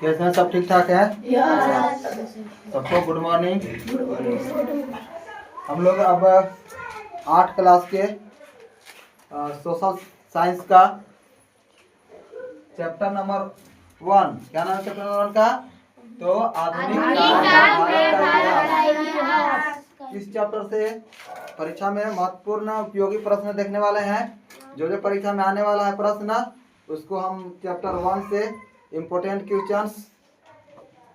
कैसे हैं? सब ठीक ठाक है? यस। सबको गुड मॉर्निंग। हम लोग अब 8 क्लास के सोशल साइंस का चैप्टर नंबर 1, क्या नाम है चैप्टर नंबर 1 का? तो आधुनिक काल में भारत का इतिहास। इस चैप्टर से परीक्षा में महत्वपूर्ण उपयोगी प्रश्न देखने वाले हैं। जो परीक्षा में आने वाला है प्रश्न, उसको हम चैप्टर 1 से इम्पोर्टेंट क्वेश्चंस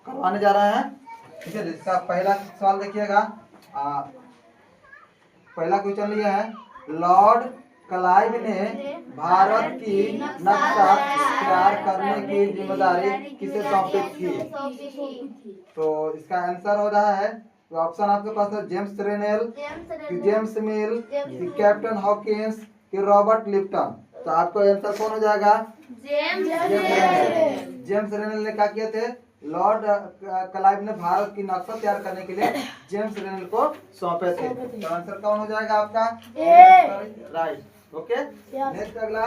करवाने जा रहे हैं। ठीक है, इसका पहला सवाल देखिएगा। पहला क्वेश्चन लिया है, लॉर्ड क्लाइव ने भारत की नक्शा तैयार करने की जिम्मेदारी किसे सौंपी थी? तो इसका आंसर हो रहा है, तो ऑप्शन आपके पास है जेम्स रेनेल, जेम्स मिल, कैप्टन हॉकिंस, कि रॉबर्ट लिप्टन। तो आपको आंसर कौन हो जाएगा? जेम्स रेनेल ने क्या किए थे? लॉर्ड क्लाइव ने भारत की नक्शा तैयार करने के लिए जेम्स रेनेल को सौंपे थे। तो आंसर कौन हो जाएगा आपका? राइट। ओके, नेक्स्ट अगला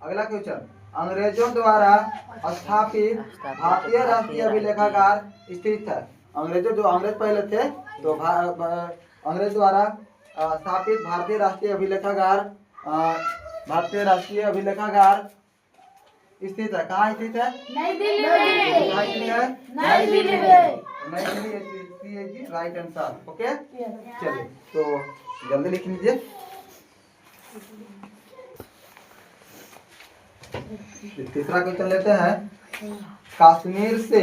क्वेश्चन, अंग्रेजों द्वारा स्थापित भारतीय राष्ट्रीय अभिलेखागार स्थित है। अंग्रेज पहले थे, तो अंग्रेज द्वारा स्थापित भारतीय राष्ट्रीय अभिलेखागार स्थित है। कहाँ स्थित है? नई दिल्ली में। Right answer. ओके, चलिए तो जल्दी लिख लीजिए। तीसरा क्वेश्चन लेते हैं, कश्मीर से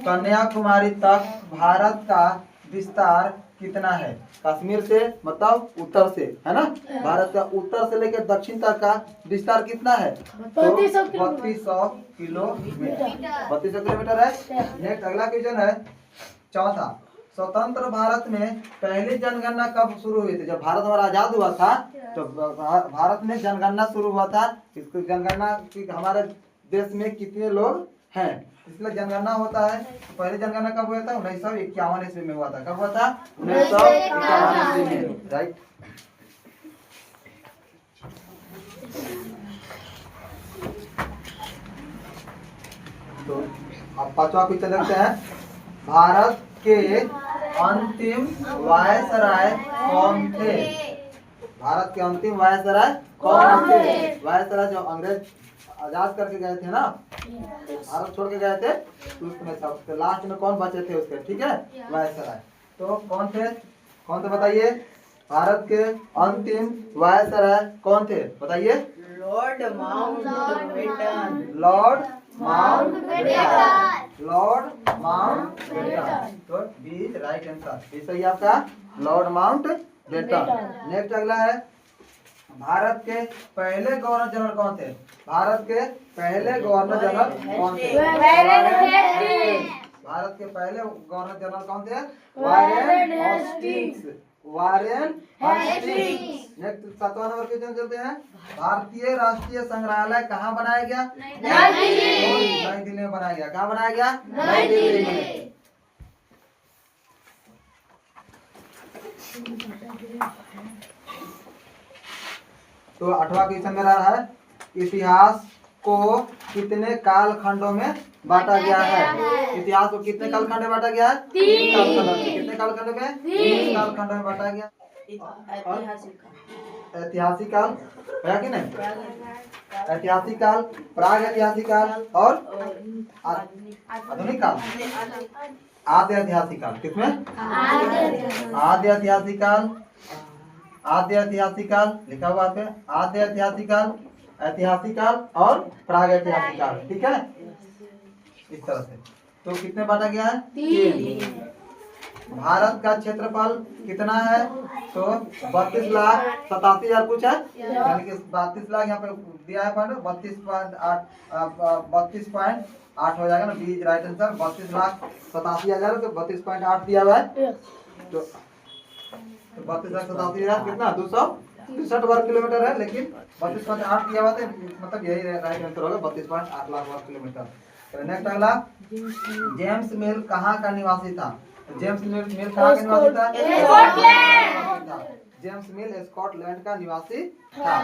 कन्याकुमारी तक भारत का विस्तार कितना है? कश्मीर से मतलब उत्तर से, है ना? भारत का उत्तर से लेकर दक्षिण तक का विस्तार कितना है? 3200 किलोमीटर है। नेक्स्ट अगला क्वेश्चन है, चौथा, स्वतंत्र भारत में पहली जनगणना कब शुरू हुई थी? जब भारत हमारा आजाद हुआ था, तो भारत में जनगणना शुरू हुआ था। इसको जनगणना की हमारे देश में कितने लोग हैं, इसलिए जनगणना होता है। पहली जनगणना कब हुआ था? 1951 ईस्वी में हुआ था। कब हुआ था? 1951 ईस्वी में। राइट। तो अब पांचवा क्वेश्चन देखते हैं, भारत के अंतिम वायसराय कौन थे? भारत के अंतिम वायसराय कौन थे? वायसराय जो अंग्रेज आजाद करके गए थे ना, भारत छोड़ के गए थे, तो उसमें सबसे लास्ट में कौन बचे थे उसके? ठीक है, वायसराय। तो कौन थे बताइए? भारत के अंतिम वायसराय कौन थे बताइए? Lord Mountbatten. तो बी राइट आंसर। ये सही आपका, लॉर्ड माउंटबेटन। नेक्स्ट अगला है, भारत के पहले गवर्नर जनरल कौन थे? भारत के पहले गवर्नर जनरल कौन थे? भारत के पहले गवर्नर जनरल कौन थे? Warren Hastings. नेक्स्ट 7वां नंबर क्वेश्चन चलते हैं, भारतीय राष्ट्रीय संग्रहालय कहाँ बनाया गया? नई दिल्ली में बनाया गया। कहाँ बनाया गया? नई दिल्ली में। तो 8वां क्वेश्चन मेरा है, इतिहास को कितने कालखंडों में बांटा गया है? इतिहास को कितने कालखंड में बांटा गया है? 3 कालखंडों में। कितने कालखंडों में? 3 कालखंडों में बांटा गया। ऐतिहासिक काल है कि नहीं? ऐतिहासिक काल, प्राग ऐतिहासिक काल और आधुनिक काल। आद्य ऐतिहासिक काल। किसमें? आद्य ऐतिहासिक काल, आद्य ऐतिहासिक काल लिखा हुआ है, आद्य ऐतिहासिक काल, ऐतिहासिक काल और प्राग ऐतिहासिक काल। ठीक है, इस तरह से। तो कितने बांटा गया है? 3। भारत का क्षेत्रफल कितना है? तो 32,87,000 कुछ है, यानी कि 32 लाख यहाँ पे दिया है, 32.8 हो जाएगा ना, बी राइट आंसर। 32,87,000 तो 32.8 दिया हुआ है। तो 32,87,000 कितना? 263 वर्ग किलोमीटर है, लेकिन 32.8 दिया हुआ था, मतलब यही राइट आंसर होगा, 32.8 लाख वर्ग किलोमीटर। नेक्स्ट अगला, जेम्स मिल कहाँ का निवासी था? जेम्स मिल कहाँ का निवासी था? जेम्स मिल स्कॉटलैंड का निवासी था।